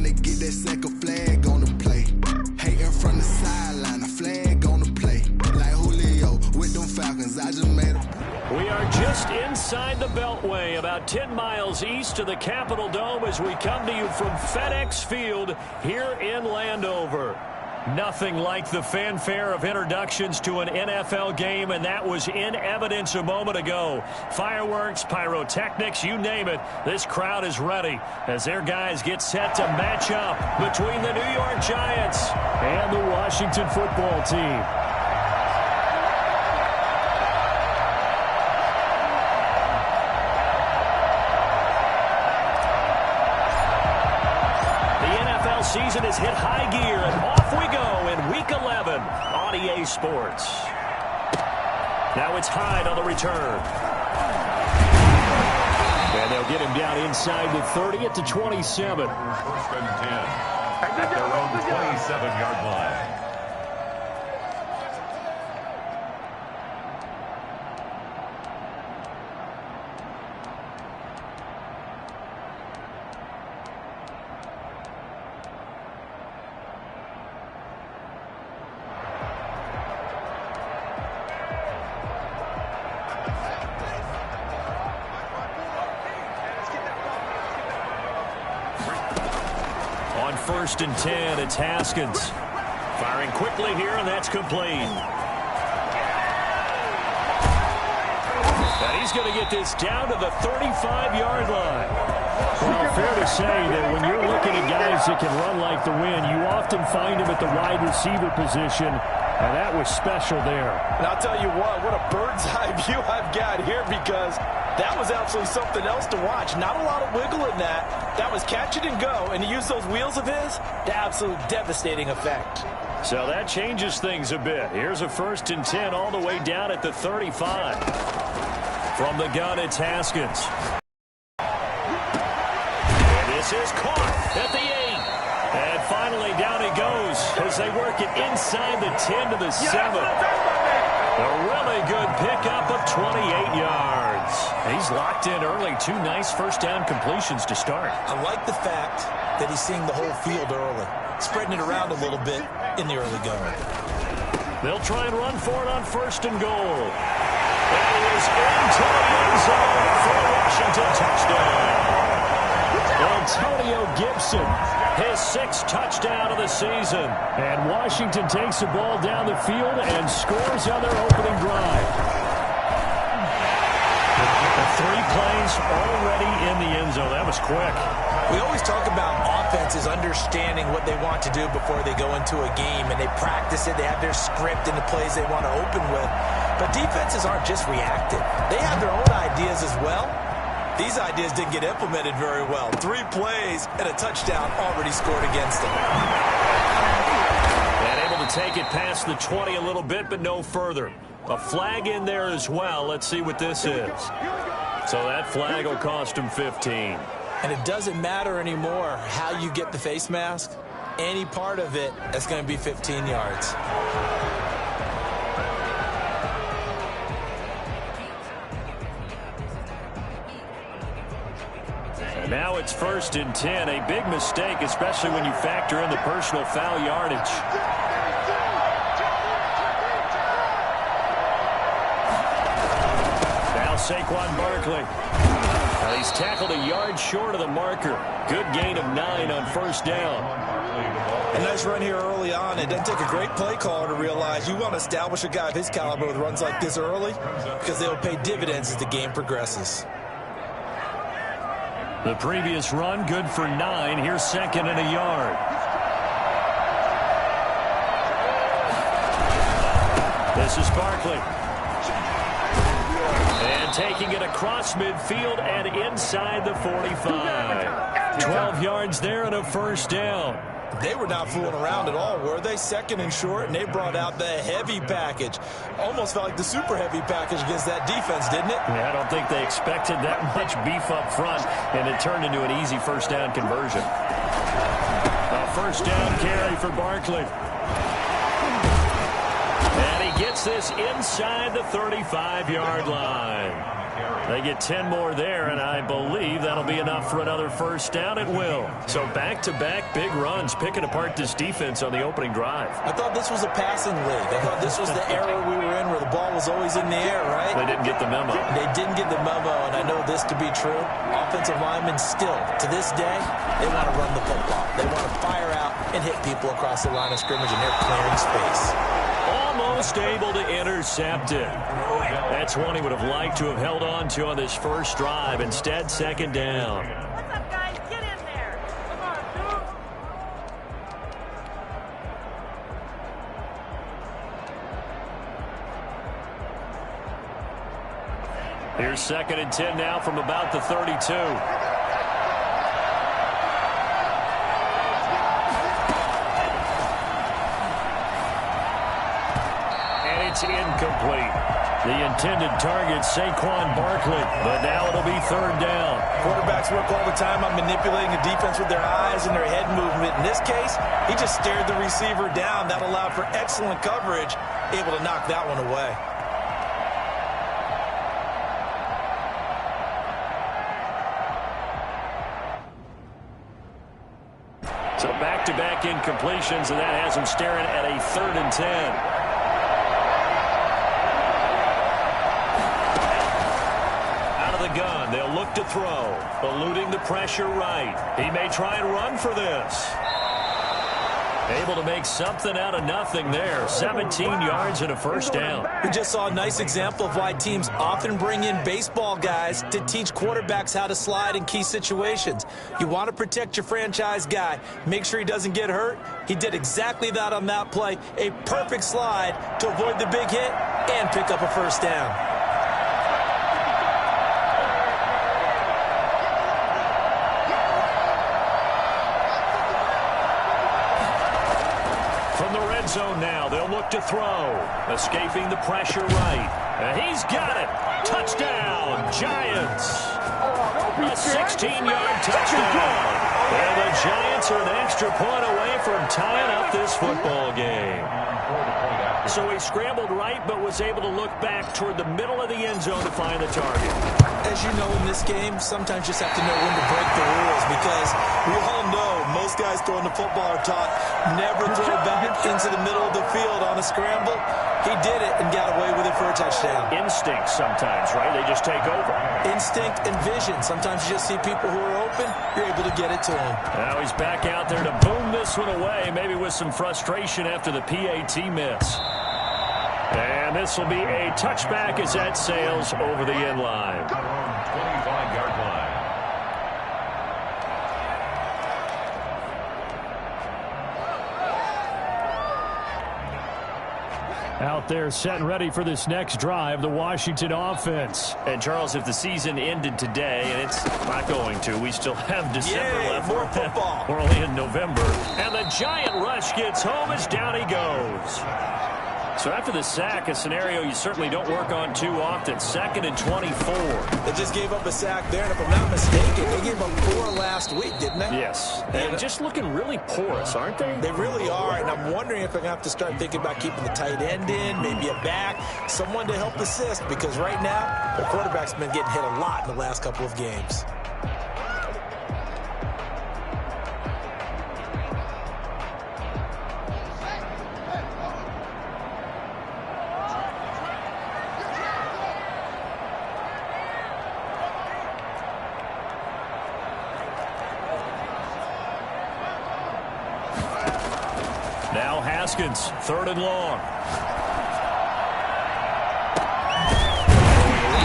trying to get that second flag on the play. Hating from the sideline, a flag on the play. Like Julio with them Falcons, I just made them. We are just inside the Beltway, about 10 miles east of the Capitol Dome as we come to you from FedEx Field here in Landover. Nothing like the fanfare of introductions to an NFL game, and that was in evidence a moment ago. Fireworks, pyrotechnics, you name it. This crowd is ready as their guys get set to match up between the New York Giants and the Washington football team. Season is hit high gear, and off we go in Week 11 on EA Sports. Now it's Hyde on the return. And they'll get him down inside the 30 at the 27. First and 10 at their own 27-yard line. First and 10, it's Haskins. Firing quickly here, and that's complete. And he's going to get this down to the 35-yard line. Well, fair to say that when you're looking at guys that can run like the wind, you often find them at the wide receiver position, and that was special there. And I'll tell you what a bird's eye view I've got here, because that was absolutely something else to watch. Not a lot of wiggle in that. That was catch it and go, and he used those wheels of his to absolute devastating effect. So that changes things a bit. Here's a first and 10 all the way down at the 35. From the gun, it's Haskins. And this is caught at the 8. And finally down he goes as they work it inside the 10 to the 7. A really good pickup of 28 yards. He's locked in early. 2 nice first down completions to start. I like the fact that he's seeing the whole field early, spreading it around a little bit in the early going. They'll try and run for it on first and goal. And he is into the end zone for a Washington touchdown. Antonio Gibson, his 6th touchdown of the season. And Washington takes the ball down the field and scores on their opening drive. The 3 plays already in the end zone. That was quick. We always talk about offenses understanding what they want to do before they go into a game, and they practice it. They have their script and the plays they want to open with. But defenses aren't just reactive. They have their own ideas as well. These ideas didn't get implemented very well. 3 plays and a touchdown already scored against them. And able to take it past the 20 a little bit, but no further. A flag in there as well. Let's see what this is. So that flag will cost him 15. And it doesn't matter anymore how you get the face mask. Any part of it, that's going to be 15 yards. Now it's first and 10. A big mistake, especially when you factor in the personal foul yardage. Now Saquon Barkley. Now he's tackled a yard short of the marker. Good gain of 9 on first down. A nice run here early on. It doesn't take a great play caller to realize you want to establish a guy of his caliber with runs like this early, because they'll pay dividends as the game progresses. The previous run, good for 9. Here's 2nd and a yard. This is Barkley. And taking it across midfield and inside the 45. 12 yards there and a first down. They were not fooling around at all, were they? 2nd and short, and they brought out the heavy package. Almost felt like the super heavy package against that defense, didn't it? Yeah, I don't think they expected that much beef up front, and it turned into an easy first down conversion. A first down carry for Barkley. And he gets this inside the 35-yard line. They get 10 more there, and I believe that'll be enough for another first down. It will. So back-to-back big runs, picking apart this defense on the opening drive. I thought this was a passing league. I thought this was the era we were in where the ball was always in the air, right? They didn't get the memo. They didn't get the memo, and I know this to be true. Offensive linemen still, to this day, they want to run the football. They want to fire out and hit people across the line of scrimmage, and they're clearing space. Almost able to intercept it. That's one he would have liked to have held on to on this first drive. Instead, second down. What's up, guys? Get in there. Come on, dude. Here's second and 10 now from about the 32. It's incomplete. The intended target, Saquon Barkley, but now it'll be third down. Quarterbacks work all the time on manipulating the defense with their eyes and their head movement. In this case, he just stared the receiver down. That allowed for excellent coverage, able to knock that one away. So back-to-back incompletions, and that has him staring at a third and 10. Gun. They'll look to throw. Eluding the pressure right. He may try and run for this. Able to make something out of nothing there. 17 yards and a first down. We just saw a nice example of why teams often bring in baseball guys to teach quarterbacks how to slide in key situations. You want to protect your franchise guy. Make sure he doesn't get hurt. He did exactly that on that play. A perfect slide to avoid the big hit and pick up a first down. Zone now. They'll look to throw. Escaping the pressure right. And he's got it. Touchdown, Giants. A 16-yard touchdown. And the Giants are an extra point away from tying up this football game. So he scrambled right, but was able to look back toward the middle of the end zone to find the target. As you know, in this game, sometimes you just have to know when to break the rules, because we all know most guys throwing the football are taught never throw back into the middle of the field on a scramble. He did it and got away with it for a touchdown. Instinct sometimes, right? They just take over. Instinct and vision. Sometimes you just see people who are open, you're able to get it to them. Now he's back out there to boom this one away, maybe with some frustration after the PAT miss. And this will be a touchback as that sails over the end line. 25-yard line. Out there set and ready for this next drive, the Washington offense. And Charles, if the season ended today, and it's not going to, we still have December left. More football. We're only in November. And the giant rush gets home as down he goes. So after the sack, a scenario you certainly don't work on too often. Second and 24. They just gave up a sack there, and if I'm not mistaken, they gave up 4 last week, didn't they? Yes. And just looking really porous, aren't they? They really are, and I'm wondering if they're going to have to start thinking about keeping the tight end in, maybe a back, someone to help assist, because right now, the quarterback's been getting hit a lot in the last couple of games. Now Haskins, third and long.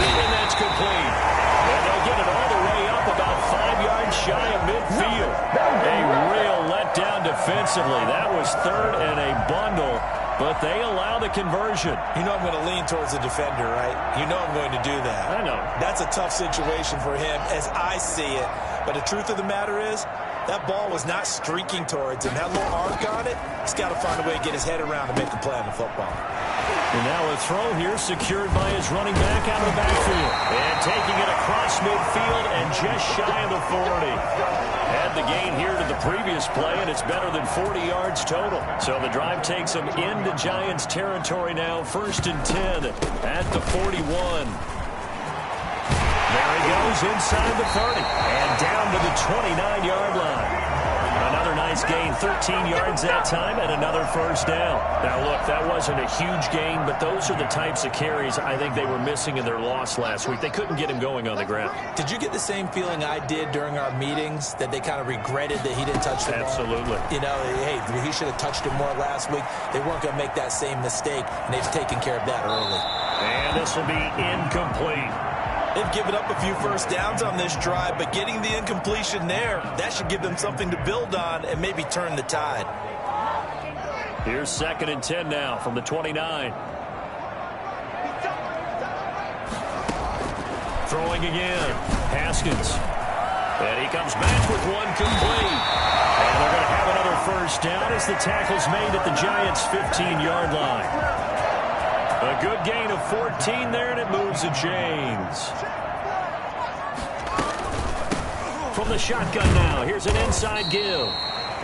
And that's complete. And they'll get it all the way up about 5 yards shy of midfield. A real letdown defensively. That was third and a bundle, but they allow the conversion. You know I'm going to lean towards the defender, right? You know I'm going to do that. I know. That's a tough situation for him as I see it. But the truth of the matter is, that ball was not streaking towards him. That little arc on it, he's got to find a way to get his head around and make a play on the football. And now a throw here secured by his running back out of the backfield. And taking it across midfield and just shy of the 40. Had the gain here to the previous play, and it's better than 40 yards total. So the drive takes him into Giants territory now. First and 10 at the 41. There he goes inside the 30 and down to the 29-yard line. Another nice gain, 13 yards that time, and another first down. Now, look, that wasn't a huge gain, but those are the types of carries I think they were missing in their loss last week. They couldn't get him going on the ground. Did you get the same feeling I did during our meetings, that they kind of regretted that he didn't touch the ball? Absolutely. You know, hey, he should have touched it more last week. They weren't going to make that same mistake, and they've taken care of that early. And this will be incomplete. They've given up a few first downs on this drive, but getting the incompletion there, that should give them something to build on and maybe turn the tide. Here's 2nd and 10 now from the 29. Throwing again. Haskins. And he comes back with one complete. And they're going to have another first down as the tackle's made at the Giants' 15-yard line. A good gain of 14 there, and it moves the chains. From the shotgun now, here's an inside give.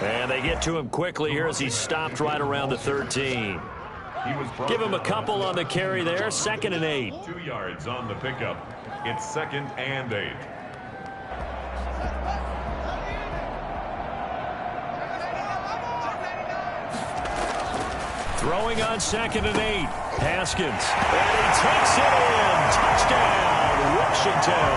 And they get to him quickly here as he's stopped right around the 13. Give him a couple on the carry there, 2nd and 8. 2 yards on the pickup. It's 2nd and 8. Throwing on 2nd and 8. Haskins. And he takes it in. Touchdown, Washington.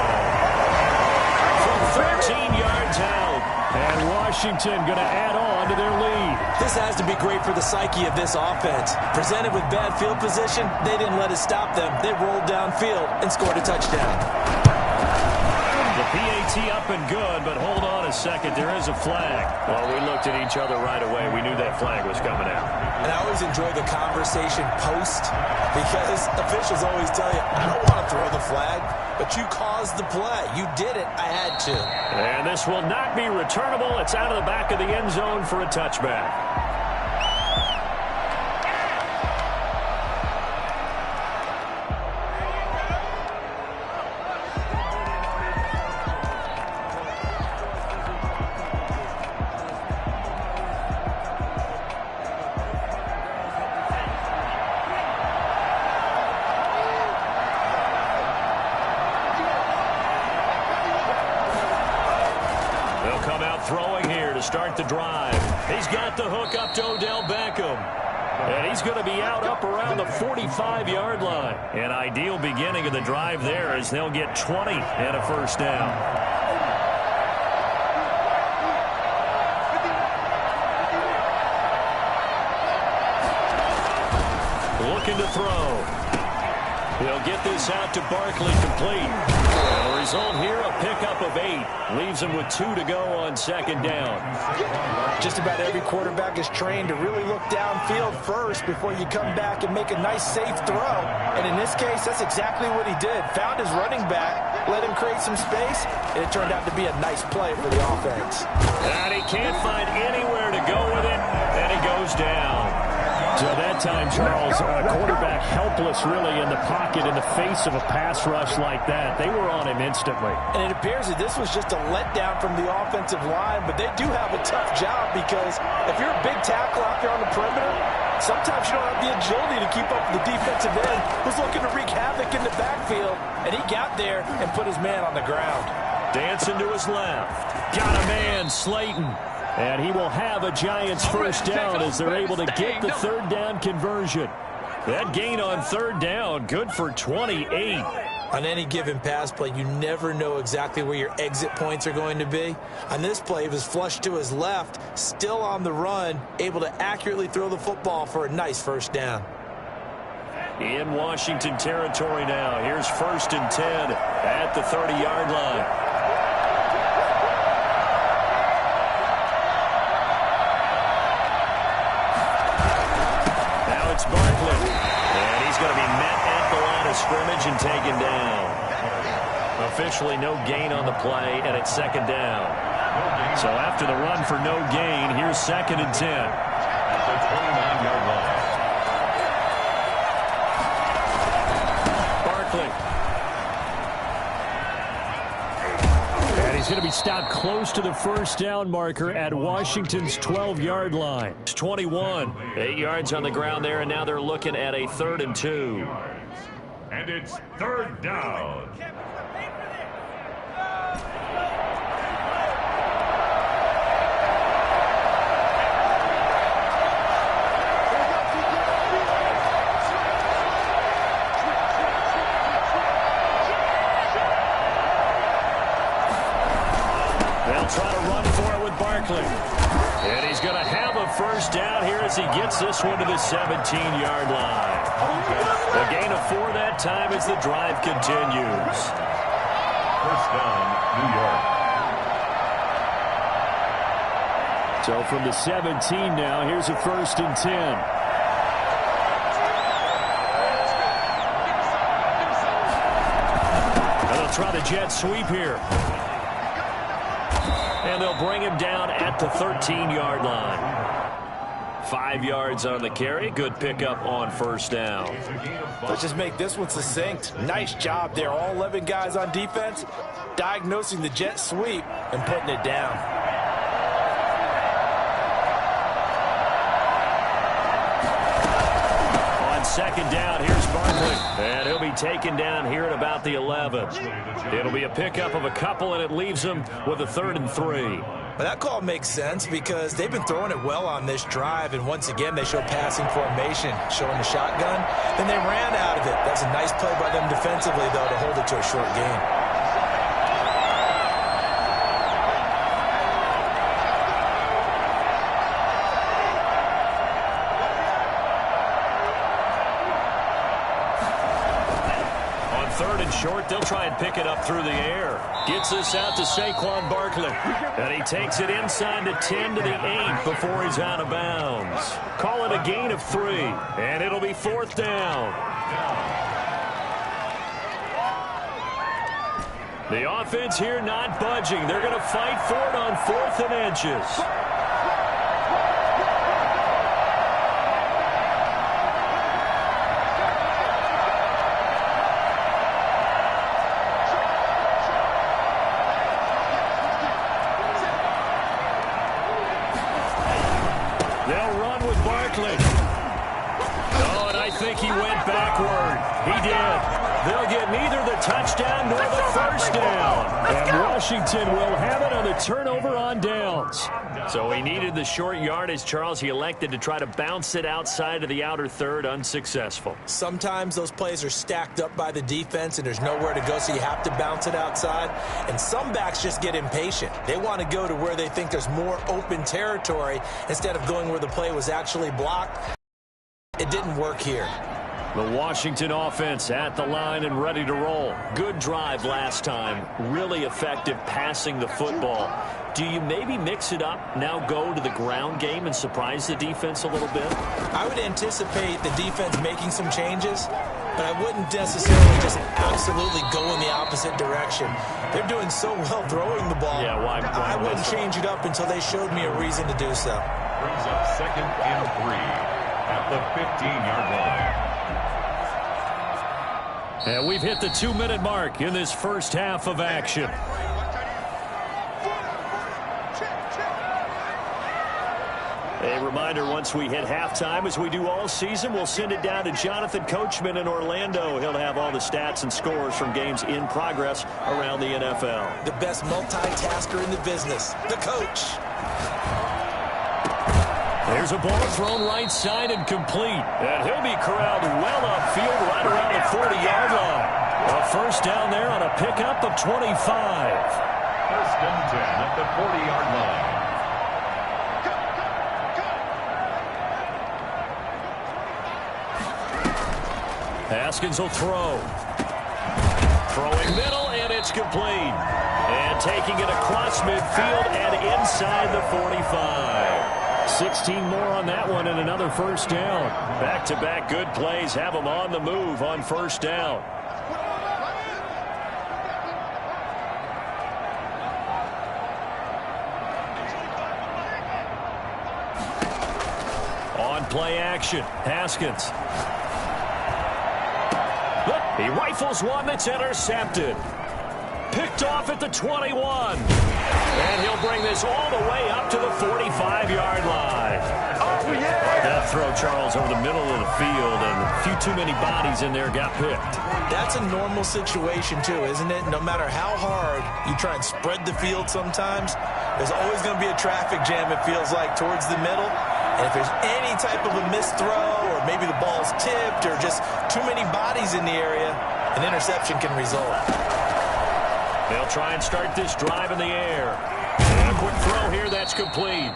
From 13 yards out. And Washington going to add on to their lead. This has to be great for the psyche of this offense. Presented with bad field position, they didn't let it stop them. They rolled downfield and scored a touchdown. The PAT up and good, but hold on a second. There is a flag. Well, we looked at each other right away. We knew that flag was coming out. And I always enjoy the conversation post, because officials always tell you, I don't want to throw the flag, but you caused the play. You did it. I had to. And this will not be returnable. It's out of the back of the end zone for a touchback. Start the drive. He's got the hook up to Odell Beckham. And he's going to be out up around the 45-yard line. An ideal beginning of the drive there as they'll get 20 and a first down. Looking to throw. He'll get this out to Barkley complete. And the result here, a pickup of 8. Leaves him with 2 to go on 2nd down. Just about every quarterback is trained to really look downfield first before you come back and make a nice, safe throw. And in this case, that's exactly what he did. Found his running back, let him create some space, and it turned out to be a nice play for the offense. And he can't find anywhere to go with it, and he goes down. So that time, Charles, quarterback helpless really in the pocket in the face of a pass rush like that. They were on him instantly. And it appears that this was just a letdown from the offensive line, but they do have a tough job because if you're a big tackle out there on the perimeter, sometimes you don't have the agility to keep up with the defensive end who's looking to wreak havoc in the backfield, and he got there and put his man on the ground. Dancing to his left. Got a man, Slayton. And he will have a Giants first down as they're able to get the 3rd down conversion. That gain on 3rd down, good for 28. On any given pass play, you never know exactly where your exit points are going to be. On this play, he was flushed to his left, still on the run, able to accurately throw the football for a nice first down. In Washington territory now. Here's 1st and 10 at the 30-yard line. It's Barkley, and he's going to be met at the line of scrimmage and taken down. Officially no gain on the play, and it's 2nd down. So after the run for no gain, here's 2nd and 10. At the 29-yard line. Barkley. And he's going to be stopped close to the first down marker at Washington's 12-yard line. It's 21. 8 yards on the ground there, and now they're looking at a 3rd and 2. And it's 3rd down. And he's going to have a first down here as he gets this one to the 17-yard line. A gain of 4 that time as the drive continues. First down, New York. So from the 17 now, here's a 1st and 10. Try the jet sweep here. And they'll bring him down at the 13-yard line. 5 yards on the carry. Good pickup on first down. Let's just make this one succinct. Nice job there. All 11 guys on defense diagnosing the jet sweep and putting it down. Second down, here's Barkley. And he'll be taken down here at about the 11. It'll be a pickup of a couple, and it leaves him with a 3rd and 3. But that call makes sense because they've been throwing it well on this drive, and once again, they show passing formation, showing the shotgun. Then they ran out of it. That's a nice play by them defensively, though, to hold it to a short gain. Short, they'll try and pick it up through the air. Gets this out to Saquon Barkley. And he takes it inside the 10 to the 8 before he's out of bounds. Call it a gain of 3. And it'll be 4th down. The offense here not budging. They're going to fight for it on 4th and inches. Touchdown nor the first down. And Washington will have it on the turnover on downs. So he needed the short yardage, Charles. He elected to try to bounce it outside of the outer third, unsuccessful. Sometimes those plays are stacked up by the defense and there's nowhere to go, so you have to bounce it outside. And some backs just get impatient. They want to go to where they think there's more open territory instead of going where the play was actually blocked. It didn't work here. The Washington offense at the line and ready to roll. Good drive last time. Really effective passing the football. Do you maybe mix it up, now go to the ground game and surprise the defense a little bit? I would anticipate the defense making some changes, but I wouldn't necessarily just absolutely go in the opposite direction. They're doing so well throwing the ball. Yeah, why I wouldn't change it up until they showed me a reason to do so. Brings up 2nd and 3 at the 15-yard line. And we've hit the 2-minute mark in this first half of action. A reminder, once we hit halftime, as we do all season, we'll send it down to Jonathan Coachman in Orlando. He'll have all the stats and scores from games in progress around the NFL. The best multitasker in the business, the coach. There's a ball thrown right side and complete. And he'll be corralled well upfield right around the 40-yard line. A first down there on a pickup of 25. 1st and 10 at the 40-yard line. Haskins will throw. Throwing middle, and it's complete. And taking it across midfield and inside the 45. 16 more on that one and another first down. Back-to-back good plays have them on the move on first down. On play action, Haskins. He rifles one that's intercepted. Picked off at the 21. And he'll bring this all the way up to the 45-yard line. Oh, yeah! That throw, Charles, over the middle of the field, and a few too many bodies in there got picked. That's a normal situation, too, isn't it? No matter how hard you try and spread the field sometimes, there's always going to be a traffic jam, it feels like, towards the middle. And if there's any type of a missed throw, or maybe the ball's tipped, or just too many bodies in the area, an interception can result. They'll try and start this drive in the air. And a quick throw here, that's complete.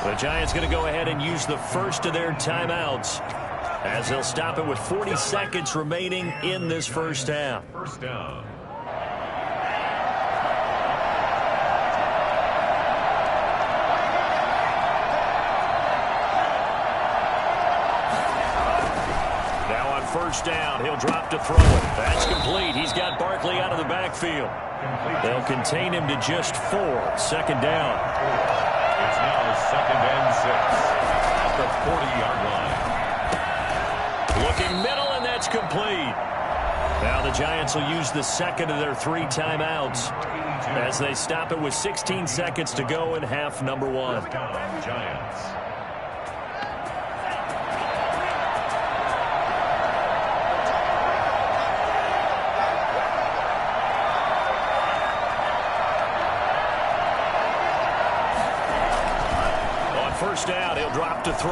The Giants going to go ahead and use the first of their timeouts as they'll stop it with 40 seconds remaining in this first half. First down. Now on first down, he'll drop to throw it. That's complete. He's got Barkley out of the backfield. They'll contain him to just 4. Second down. It's now second and 6 at the 40-yard line. Looking middle, and that's complete. Now the Giants will use the second of their 3 timeouts as they stop it with 16 seconds to go in half number 1. First down, Giants. First down, he'll drop to throw.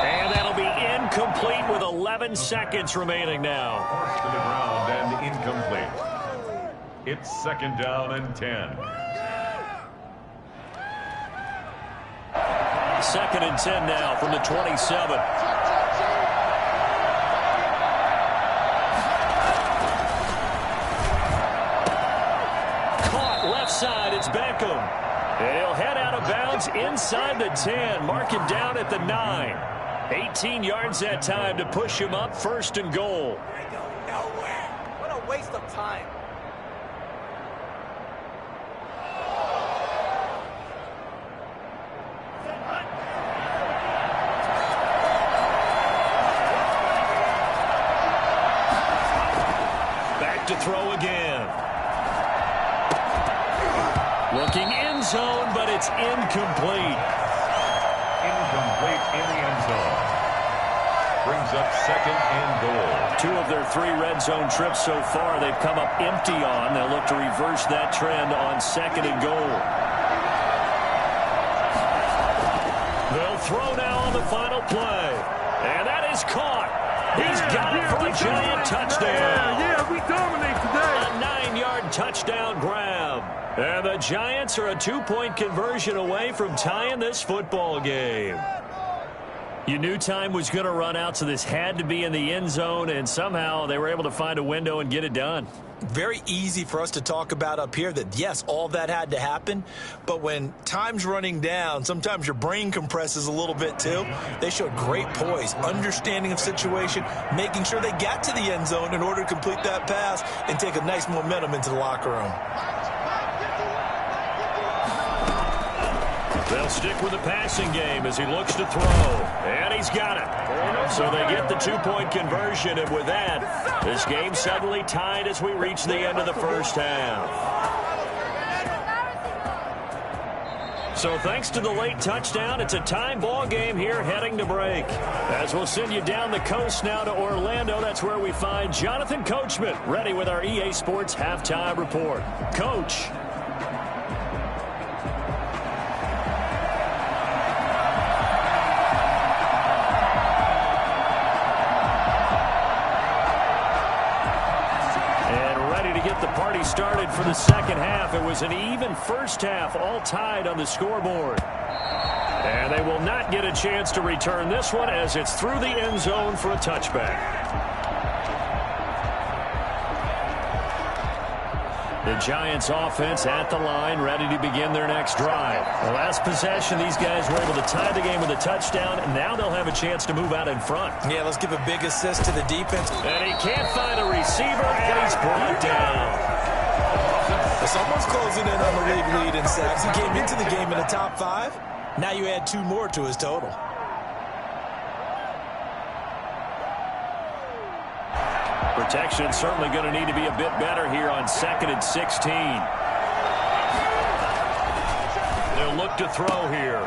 And that'll be incomplete with 11 seconds remaining now. Forced to the ground and incomplete. It's second down and 10. Second and 10 now from the 27. Caught left side, it's Beckham. And he'll head out of bounds inside the 10. Mark him down at the 9. 18 yards that time to push him up first and goal. Nowhere. What a waste of time. Back to throw again. Looking end zone, but it's incomplete. Incomplete in the end zone. Brings up second and goal. 2 of their 3 red zone trips so far they've come up empty on. They'll look to reverse that trend on second and goal. They'll throw now on the final play. And that is caught. He's got it for a giant touchdown. Yeah, we dominate today. A 9-yard touchdown grab. And the Giants are a 2-point conversion away from tying this football game. You knew time was going to run out, so this had to be in the end zone, and somehow they were able to find a window and get it done. Very easy for us to talk about up here that, yes, all that had to happen, but when time's running down, sometimes your brain compresses a little bit too. They showed great poise, understanding of situation, making sure they got to the end zone in order to complete that pass and take a nice momentum into the locker room. They'll stick with the passing game as he looks to throw. And he's got it. So they get the 2-point conversion, and with that, this game suddenly tied as we reach the end of the first half. So thanks to the late touchdown, it's a time ball game here heading to break. As we'll send you down the coast now to Orlando, that's where we find Jonathan Coachman ready with our EA Sports Halftime Report. Coach. The party started for the second half. It was an even first half, all tied on the scoreboard. And they will not get a chance to return this one as it's through the end zone for a touchback. The Giants offense at the line, ready to begin their next drive. The last possession, these guys were able to tie the game with a touchdown, and now they'll have a chance to move out in front. Yeah, let's give a big assist to the defense. And he can't find a receiver, and he's brought down. Someone's closing in on the league lead in sacks. He came into the game in the top 5. Now you add 2 more to his total. Protection certainly going to need to be a bit better here on 2nd and 16. They'll look to throw here.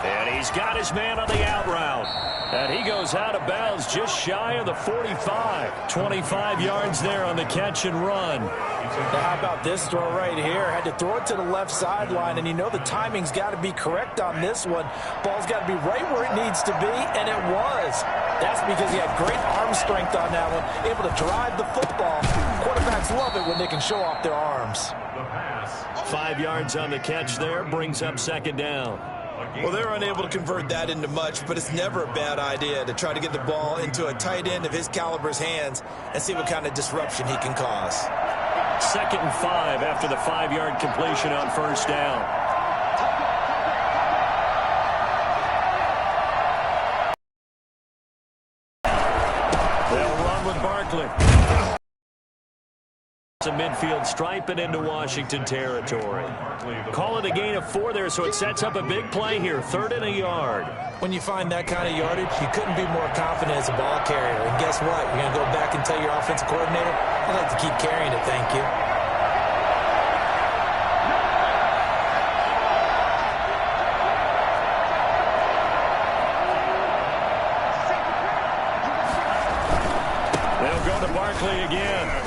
And he's got his man on the out route. And he goes out of bounds just shy of the 45. 25 yards there on the catch and run. Now how about this throw right here? Had to throw it to the left sideline, and you know the timing's got to be correct on this one. Ball's got to be right where it needs to be, and it was. That's because he had great arm strength on that one, able to drive the football. Quarterbacks love it when they can show off their arms. 5 yards on the catch there, brings up second down. Well, they're unable to convert that into much, but it's never a bad idea to try to get the ball into a tight end of his caliber's hands and see what kind of disruption he can cause. 2nd and 5 after the 5-yard completion on first down. They'll run with Barkley. It's a midfield stripe and into Washington territory. Call it a gain of 4 there, so it sets up a big play here. 3rd and a yard. When you find that kind of yardage, you couldn't be more confident as a ball carrier. And guess what? You're going to go back and tell your offensive coordinator, I'd like to keep carrying it, thank you. They'll go to Barkley again.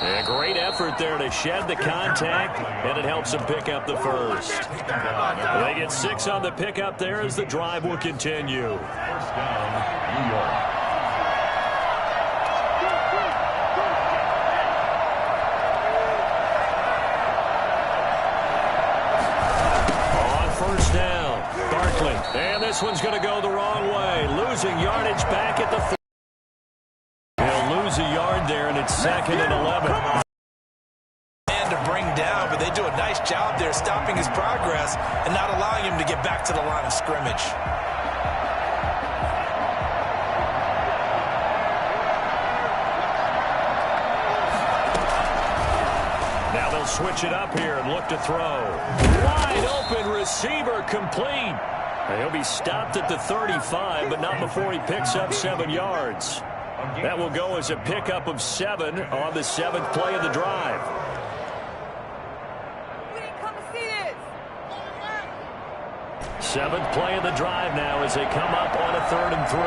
A great effort there to shed the contact, and it helps them pick up the first. They get 6 on the pickup there as the drive will continue. First down, New York. On first down, Barkley. And this one's going to go the wrong way. Losing yardage back at the 4. He'll lose a yard there, and it's 2nd and 11. Man to bring down, but they do a nice job there stopping his progress and not allowing him to get back to the line of scrimmage. Now they'll switch it up here and look to throw. Wide open receiver complete. He'll be stopped at the 35, but not before he picks up 7 yards. That will go as a pickup of 7 on the 7th play of the drive. Come see this. 7th play of the drive now as they come up on a 3rd and 3.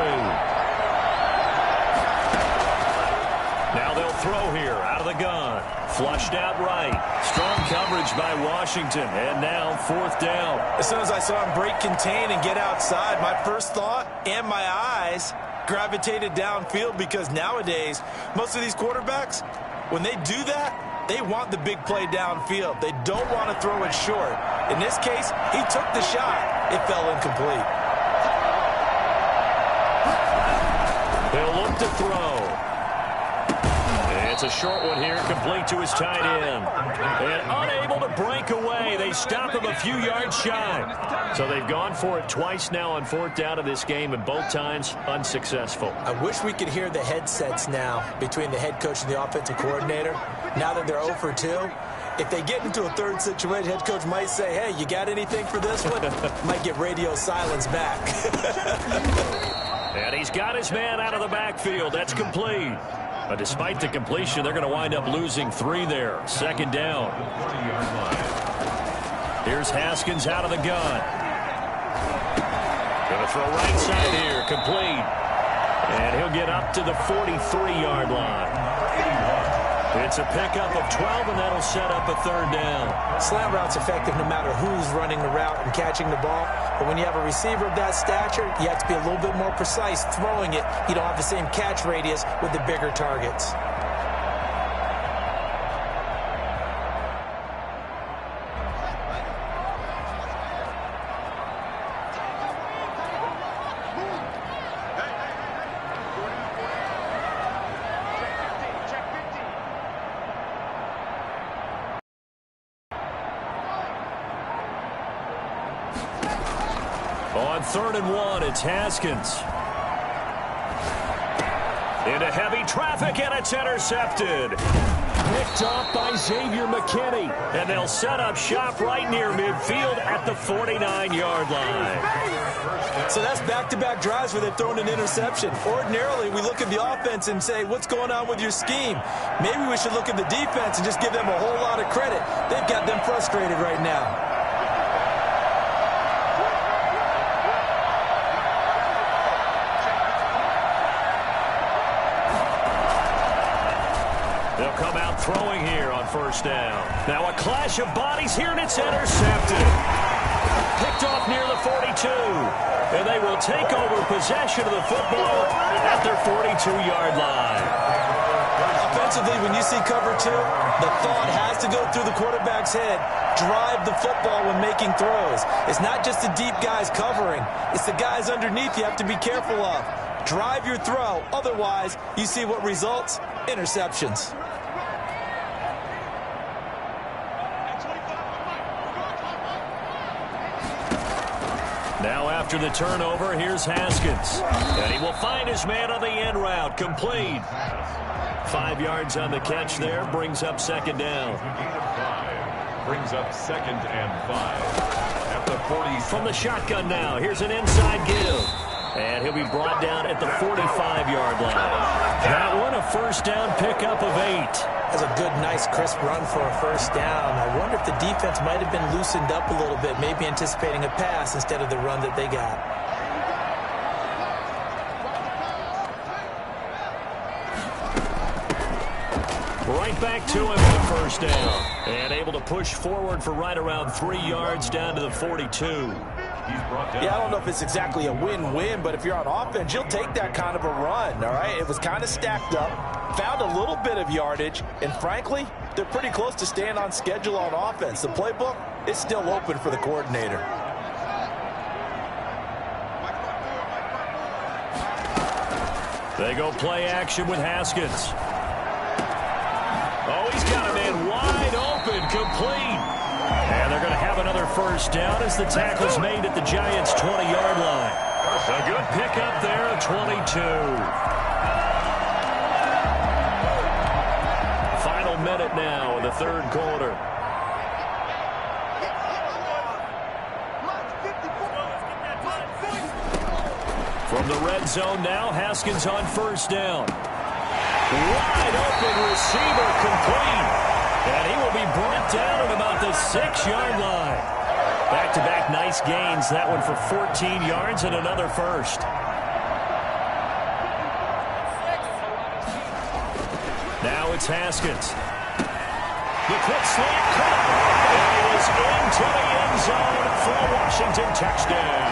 Now they'll throw here out of the gun. Flushed out right. Strong coverage by Washington. And now 4th down. As soon as I saw him break contain and get outside, my first thought and my eyes gravitated downfield, because nowadays most of these quarterbacks, when they do that, they want the big play downfield. They don't want to throw it short. In this case, he took the shot. It fell incomplete. They'll look to throw. It's a short one here, complete to his tight end. And unable to break away. They stop him a few yards shy. So they've gone for it twice now on 4th down of this game, and both times unsuccessful. I wish we could hear the headsets now between the head coach and the offensive coordinator. Now that they're 0 for 2, if they get into a 3rd situation, head coach might say, hey, you got anything for this one? Might get radio silence back. And he's got his man out of the backfield. That's complete. But despite the completion, they're going to wind up losing 3 there. 2nd down. Here's Haskins out of the gun. Going to throw right side here. Complete. And he'll get up to the 43-yard line. It's a pickup of 12, and that'll set up a 3rd down. Slant route's effective no matter who's running the route and catching the ball. But when you have a receiver of that stature, you have to be a little bit more precise throwing it. You don't have the same catch radius with the bigger targets. On 3rd and 1, it's Haskins. Into heavy traffic, and it's intercepted. Picked off by Xavier McKinney. And they'll set up shop right near midfield at the 49-yard line. So that's back-to-back drives where they've thrown an interception. Ordinarily, we look at the offense and say, what's going on with your scheme? Maybe we should look at the defense and just give them a whole lot of credit. They've got them frustrated right now. They'll come out throwing here on 1st down. Now a clash of bodies here, and it's intercepted. Picked off near the 42. And they will take over possession of the football at their 42-yard line. Offensively, when you see cover 2, the thought has to go through the quarterback's head. Drive the football when making throws. It's not just the deep guys covering. It's the guys underneath you have to be careful of. Drive your throw. Otherwise, you see what results? Interceptions. Now after the turnover, here's Haskins. And he will find his man on the end route. Complete. 5 yards on the catch there. Brings up second down. Brings up 2nd and 5. At the 40. From the shotgun now. Here's an inside give. And he'll be brought down at the 45-yard line. That one a first down pickup of 8. That's a good, nice, crisp run for a first down. I wonder if the defense might have been loosened up a little bit, maybe anticipating a pass instead of the run that they got. Right back to him on first down. And able to push forward for right around 3 yards down to the 42. Yeah, I don't know if it's exactly a win-win, but if you're on offense, you'll take that kind of a run, all right? It was kind of stacked up, found a little bit of yardage, and frankly, they're pretty close to staying on schedule on offense. The playbook is still open for the coordinator. They go play action with Haskins. Oh, he's got a man wide open, complete. And they're going to have another first down as the tackle's made at the Giants' 20-yard line. A good pickup there at 22. Final minute now in the third quarter. From the red zone now, Haskins on first down. Wide open receiver, complete. And he will be brought down at about the 6-yard line. Back-to-back nice gains. That one for 14 yards and another first. Now it's Haskins. The quick slant cut. And he is into the end zone for a Washington touchdown.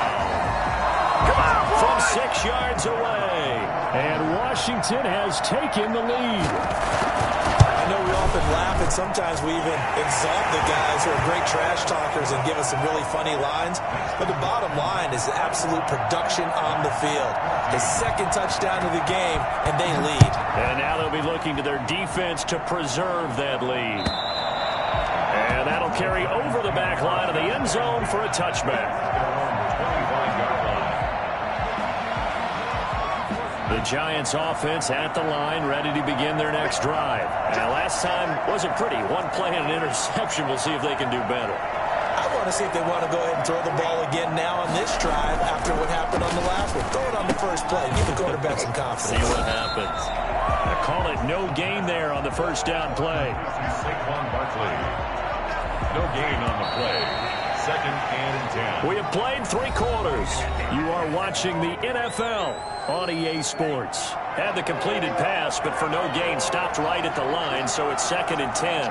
From 6 yards away. And Washington has taken the lead. I know we often laugh, and sometimes we even exalt the guys who are great trash talkers and give us some really funny lines. But the bottom line is absolute production on the field. His second touchdown of the game, and they lead. And now they'll be looking to their defense to preserve that lead. And that'll carry over the back line of the end zone for a touchback. The Giants offense at the line, ready to begin their next drive. Now, last time wasn't pretty. One play and an interception. We'll see if they can do better. I want to see if they want to go ahead and throw the ball again now on this drive after what happened on the last one. Throw it on the first play. Give the quarterback some confidence. See what happens. I call it no gain there on the first down play. Saquon Barkley. No gain on the play. 2nd and 10. We have played 3 quarters. You are watching the NFL on EA Sports. Had the completed pass, but for no gain, stopped right at the line, so it's 2nd and 10.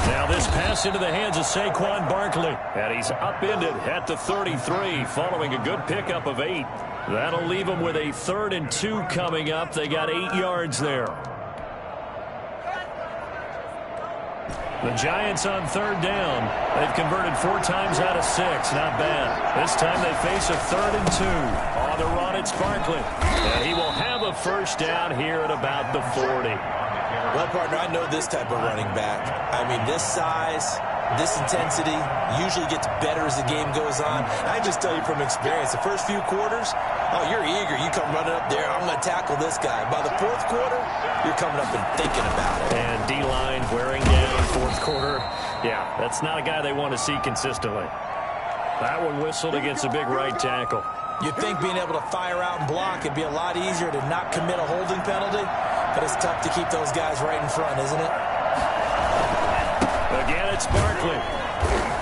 Now this pass into the hands of Saquon Barkley. And he's upended at the 33 following a good pickup of 8. That'll leave them with a 3rd and 2 coming up. They got 8 yards there. The Giants on 3rd down. They've converted 4 times out of 6. Not bad. This time they face a 3rd and 2. On the run, it's Barkley. And he will have a first down here at about the 40. Well, partner, I know this type of running back. I mean, this size, this intensity usually gets better as the game goes on. I just tell you from experience, the first few quarters, oh, you're eager. You come running up there, I'm going to tackle this guy. By the 4th quarter, you're coming up and thinking about it. And D-line wearing down 4th quarter. Yeah, that's not a guy they want to see consistently. That one whistled against a big right tackle. You'd think being able to fire out and block would be a lot easier to not commit a holding penalty, but it's tough to keep those guys right in front, isn't it? Again, it's Barkley.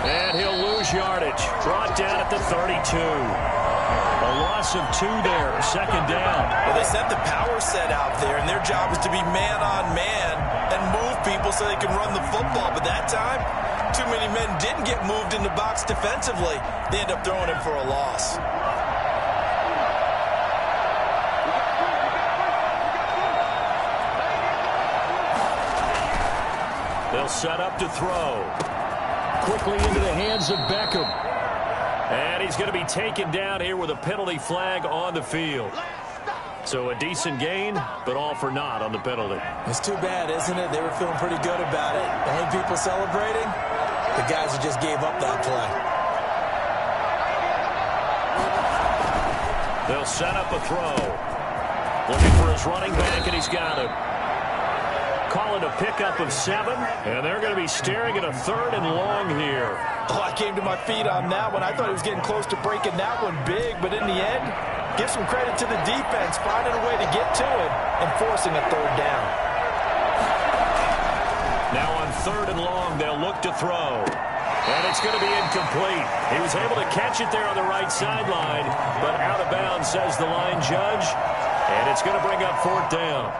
And he'll lose yardage. Brought down at the 32. A loss of 2 there. 2nd down. Well, they sent the power set out there, and their job is to be man-on-man and move people so they can run the football. But that time, too many men didn't get moved in the box defensively. They end up throwing him for a loss. They'll set up to throw. Quickly into the hands of Beckham. And he's going to be taken down here with a penalty flag on the field. So a decent gain, but all for naught on the penalty. It's too bad, isn't it? They were feeling pretty good about it. The only people celebrating, the guys who just gave up that play. They'll set up a throw. Looking for his running back, and he's got him. Calling a pickup of 7, and they're going to be staring at a 3rd and long here. Oh, I came to my feet on that one. I thought he was getting close to breaking that one big, but in the end, give some credit to the defense, finding a way to get to it and forcing a 3rd down. Now on 3rd and long, they'll look to throw. And it's going to be incomplete. He was able to catch it there on the right sideline, but out of bounds, says the line judge. And it's going to bring up 4th down.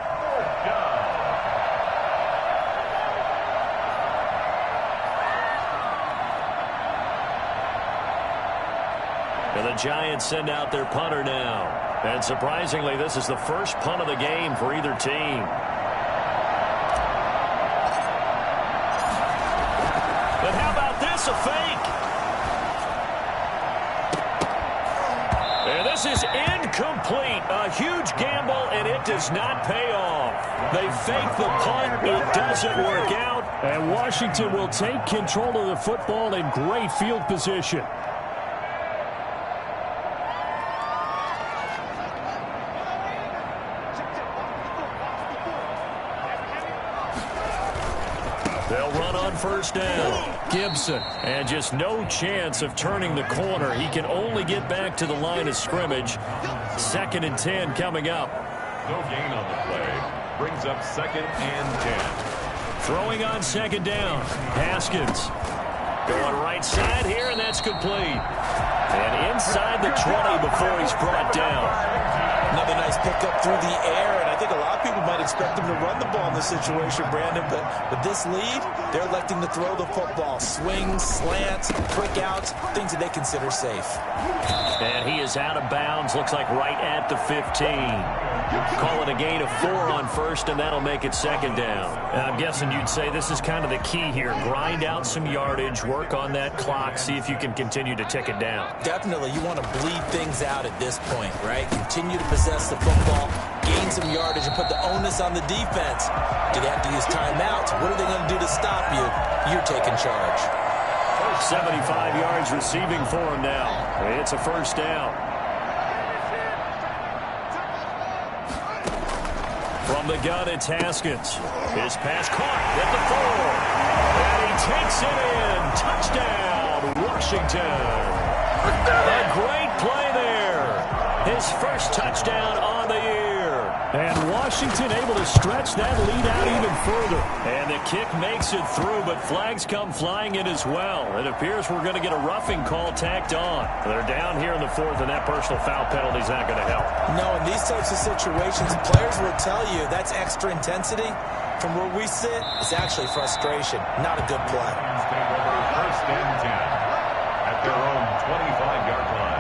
And the Giants send out their punter now. And surprisingly, this is the first punt of the game for either team. But how about this, a fake? And this is incomplete. A huge gamble, and it does not pay off. They fake the punt. It doesn't work out. And Washington will take control of the football in great field position. They'll run on 1st down. Gibson. And just no chance of turning the corner. He can only get back to the line of scrimmage. 2nd and 10 coming up. No gain on the play. Brings up 2nd and 10. Throwing on 2nd down. Haskins. Going right side here, and that's complete. And inside the 20 before he's brought down. Another nice pickup through the air, and I think a lot of people might expect him to run the ball in this situation, Brandon, but with this lead, they're electing to throw the football. Swings, slants, quick outs, things that they consider safe. And he is out of bounds, looks like right at the 15. Call it a gain of 4 on 1st, and that'll make it 2nd down. And I'm guessing you'd say this is kind of the key here. Grind out some yardage, work on that clock, see if you can continue to tick it down. Definitely, you want to bleed things out at this point, right? Continue to possess the football, gain some yardage, and put the onus on the defense. Do they have to use timeouts? What are they going to do to stop you? You're taking charge. 75 yards receiving for him now. It's a 1st down. From the gun, it's Haskins. His pass caught at the 4. And he takes it in. Touchdown, Washington. A great play there. His first touchdown on the year. And Washington able to stretch that lead out even further. And the kick makes it through, but flags come flying in as well. It appears we're going to get a roughing call tacked on. They're down here in the 4th, and that personal foul penalty is not going to help. No, in these types of situations, players will tell you that's extra intensity. From where we sit, it's actually frustration. Not a good play. Take over 1st and 10 at their own 25-yard line.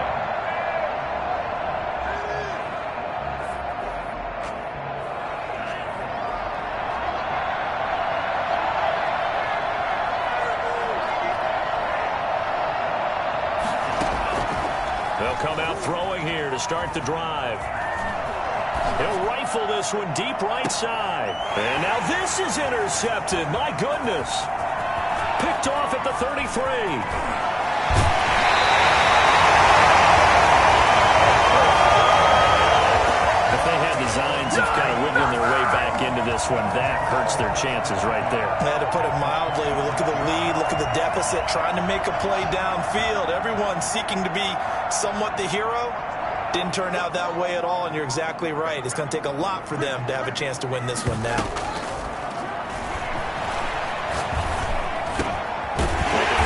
They'll come out throwing here to start the drive. He'll rifle this one deep right side. And now this is intercepted. My goodness. Picked off at the 33. If they had designs of kind of wiggling their way back into this one, that hurts their chances right there. Yeah, to put it mildly, we look at the lead, look at the deficit, trying to make a play downfield. Everyone seeking to be somewhat the hero. Didn't turn out that way at all, and you're exactly right. It's going to take a lot for them to have a chance to win this one now.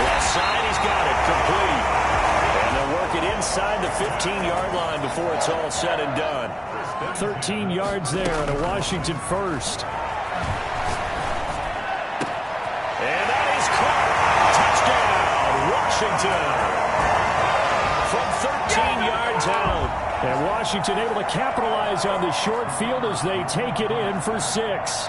Left side, he's got it, complete. And they'll work it inside the 15-yard line before it's all said and done. 13 yards there and a Washington 1st. And that is caught. Washington from 13 yards out. And Washington able to capitalize on the short field as they take it in for 6.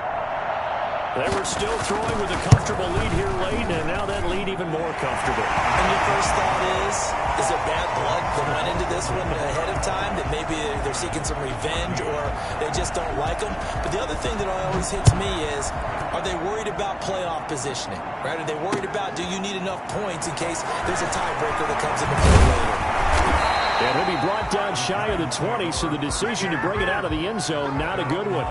They were still throwing with a comfortable lead here late, and now that lead even more comfortable. And your first thought is it bad blood that went into this one ahead of time, that maybe they're seeking some revenge or they just don't like them? But the other thing that always hits me is, are they worried about playoff positioning, right? Are they worried about, do you need enough points in case there's a tiebreaker that comes into play later? And he'll be brought down shy of the 20, so the decision to bring it out of the end zone, not a good one.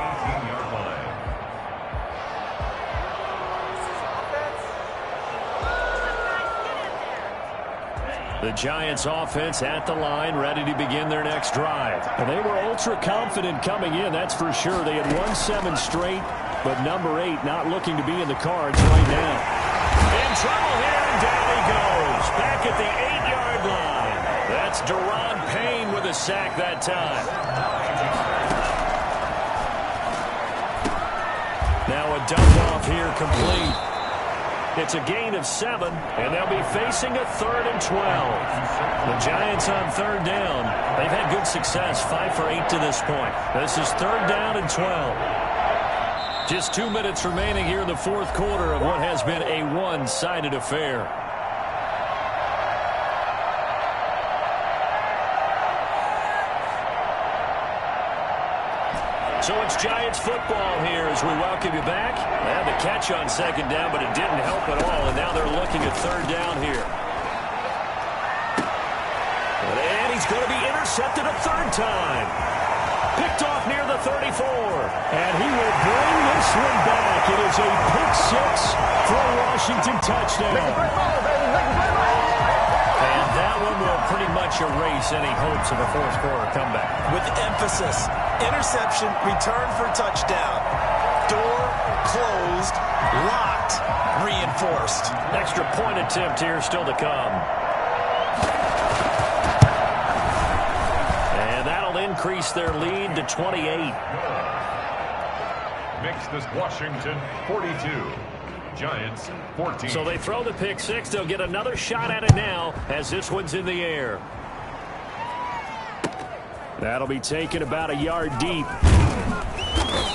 The Giants offense at the line, ready to begin their next drive. And they were ultra confident coming in, that's for sure. They had won 7 straight, but number 8 not looking to be in the cards right now. In trouble here, and down he goes. Back at the 8-yard line. That's Deron Payne with a sack that time. Now a dump off here complete. It's a gain of 7, and they'll be facing a 3rd and 12. The Giants on 3rd down. They've had good success, 5 for 8 to this point. This is 3rd down and 12. Just 2 minutes remaining here in the 4th quarter of what has been a one-sided affair. So it's Giants football here as we welcome you back. They had the catch on 2nd down, but it didn't help at all, and now they're looking at 3rd down here. And he's going to be intercepted a 3rd time. Picked off near the 34, and he will bring this one back. It is a pick 6 for a Washington touchdown. And that one will pretty much erase any hopes of a 4th quarter comeback. With emphasis, interception, return for touchdown. Door closed, locked, reinforced. Extra point attempt here still to come. And that'll increase their lead to 28. Makes this Washington 42. Giants 14. So they throw the pick 6. They'll get another shot at it now as this one's in the air. That'll be taken about a yard deep.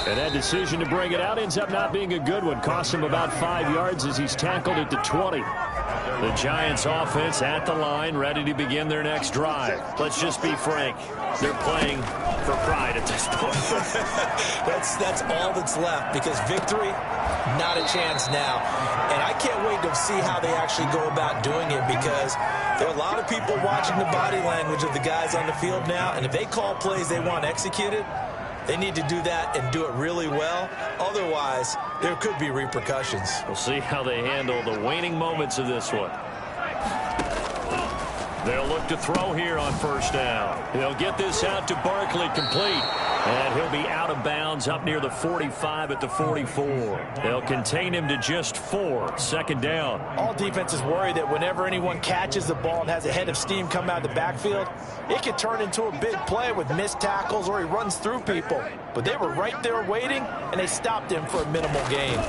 And that decision to bring it out ends up not being a good one. Costs him about 5 yards as he's tackled at the 20. The Giants offense at the line, ready to begin their next drive. Let's just be frank. They're playing for pride at this point. That's all that's left, because victory, not a chance now. And I can't wait to see how they actually go about doing it, because there are a lot of people watching the body language of the guys on the field now, and if they call plays they want executed, they need to do that and do it really well. Otherwise, there could be repercussions. We'll see how they handle the waning moments of this one. They'll look to throw here on 1st down. They'll get this out to Barkley, complete. And he'll be out of bounds up near the 45 at the 44. They'll contain him to just 4. 2nd down. All defenses worry that whenever anyone catches the ball and has a head of steam come out of the backfield, it could turn into a big play with missed tackles or he runs through people. But they were right there waiting, and they stopped him for a minimal gain.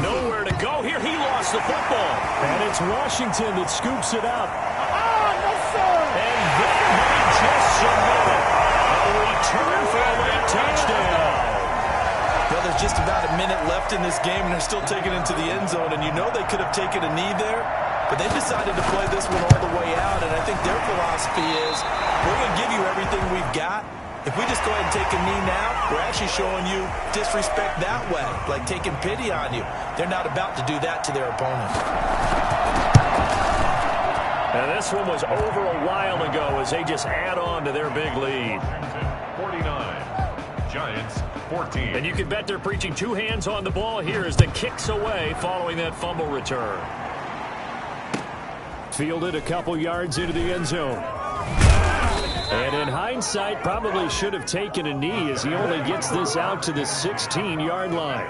Nowhere to go here. He lost the football. And it's Washington that scoops it up. And then they just submit it. A return for a late touchdown. Well, there's just about a minute left in this game, and they're still taking it to the end zone. And you know they could have taken a knee there, but they decided to play this one all the way out. And I think their philosophy is, we're going to give you everything we've got. If we just go ahead and take a knee now, we're actually showing you disrespect that way, like taking pity on you. They're not about to do that to their opponent. And this one was over a while ago as they just add on to their big lead. 49. Giants 14. And you can bet they're preaching 2 hands on the ball here as the kick's away following that fumble return. Fielded a couple yards into the end zone. And in hindsight, probably should have taken a knee as he only gets this out to the 16-yard line.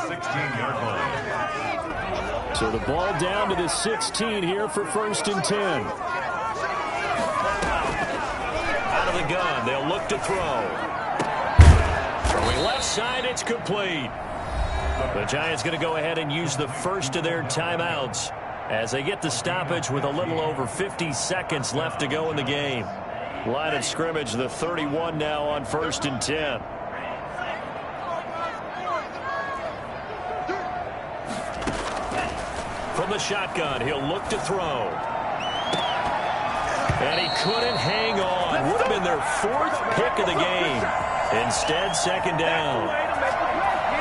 16-yard line. So the ball down to the 16 here for 1st and 10. Out of the gun, they'll look to throw. Throwing left side, it's complete. The Giants going to go ahead and use the first of their timeouts. as they get the stoppage with a little over 50 seconds left to go in the game. Line of scrimmage, the 31 now on 1st and 10. From the shotgun, he'll look to throw. And he couldn't hang on. Would have been their 4th pick of the game. Instead, 2nd down.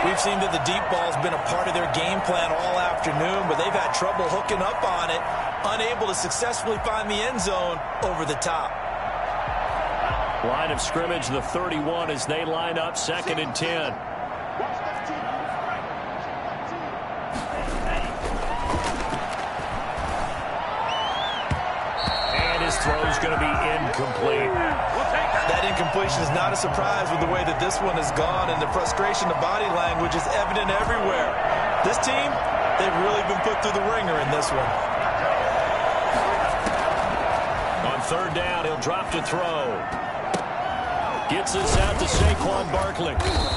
We've seen that the deep ball's been a part of their game plan all afternoon, but they've had trouble hooking up on it, unable to successfully find the end zone over the top. Line of scrimmage, the 31 as they line up 2nd and 10. And his throw's going to be incomplete. That incompletion is not a surprise with the way that this one has gone, and the frustration of body language is evident everywhere. This team, they've really been put through the ringer in this one. On 3rd down, he'll drop to throw. Gets this out to Saquon Barkley.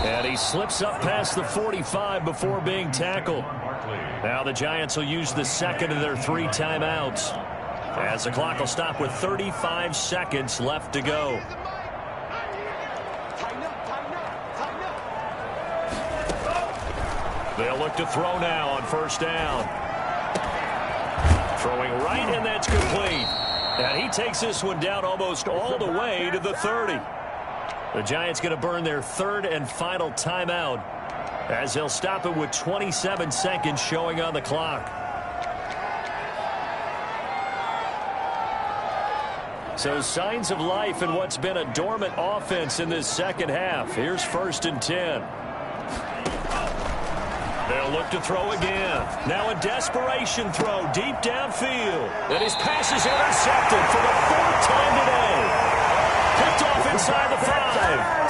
And he slips up past the 45 before being tackled. Now the Giants will use the 2nd of their 3 timeouts, as the clock will stop with 35 seconds left to go. They'll look to throw now on 1st down. Throwing right, and that's complete. And he takes this one down almost all the way to the 30. The Giants going to burn their 3rd and final timeout, as they'll stop it with 27 seconds showing on the clock. So signs of life in what's been a dormant offense in this 2nd half. Here's 1st and 10. They'll look to throw again. Now a desperation throw deep downfield. And his pass is intercepted for the 4th time today. Picked off inside the 5.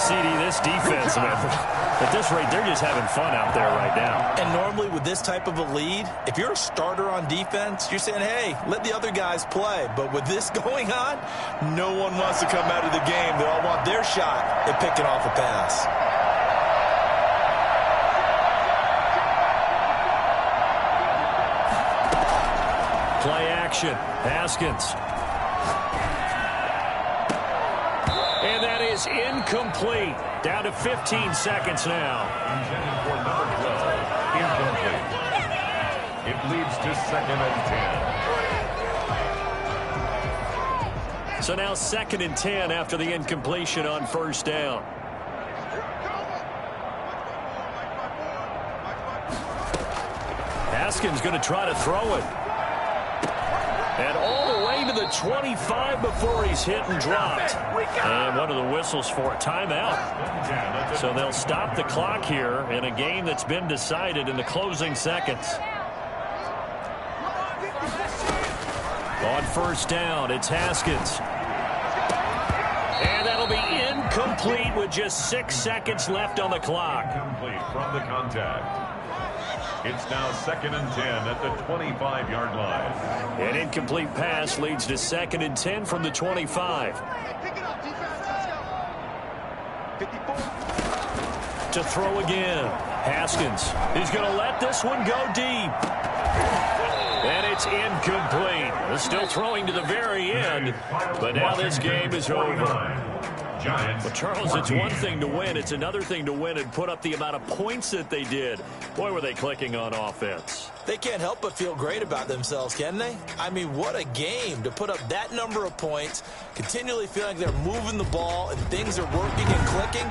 CD, this defense, man, at this rate, they're just having fun out there right now. And normally with this type of a lead, if you're a starter on defense, you're saying, hey, let the other guys play. But with this going on, no one wants to come out of the game. They all want their shot at picking off a pass. Play action. Haskins. And that is incomplete. Down to 15 seconds now. Intended for number 12. Incomplete. It leads to 2nd and 10. So now 2nd and 10 after the incompletion on 1st down. Haskins going to try to throw it. And all the way to the 25 before he's hit and dropped. And one of the whistles for a timeout. So they'll stop the clock here in a game that's been decided in the closing seconds. On 1st down, it's Haskins. And that'll be incomplete with just 6 seconds left on the clock. Incomplete from the contact. It's now 2nd and 10 at the 25-yard line. An incomplete pass leads to 2nd and 10 from the 25. To throw again. Haskins. He's going to let this one go deep. And it's incomplete. They're still throwing to the very end, but now this game is over. Well, Charles, it's one thing to win. It's another thing to win and put up the amount of points that they did. Boy, were they clicking on offense. They can't help but feel great about themselves, can they? I mean, what a game to put up that number of points, continually feeling like they're moving the ball and things are working and clicking.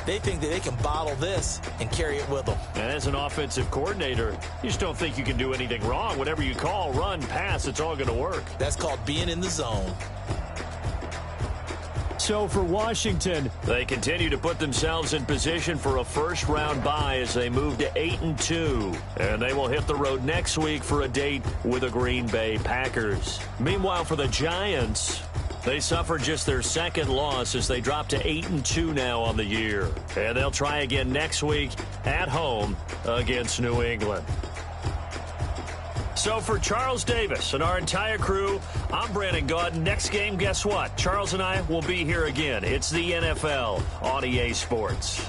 They think that they can bottle this and carry it with them. And as an offensive coordinator, you just don't think you can do anything wrong. Whatever you call, run, pass, it's all going to work. That's called being in the zone. So for Washington, they continue to put themselves in position for a first-round bye as they move to 8-2. And they will hit the road next week for a date with the Green Bay Packers. Meanwhile, for the Giants, they suffered just their 2nd loss as they drop to 8-2 now on the year. And they'll try again next week at home against New England. So for Charles Davis and our entire crew, I'm Brandon Gaudin. Next game, guess what? Charles and I will be here again. It's the NFL on EA Sports.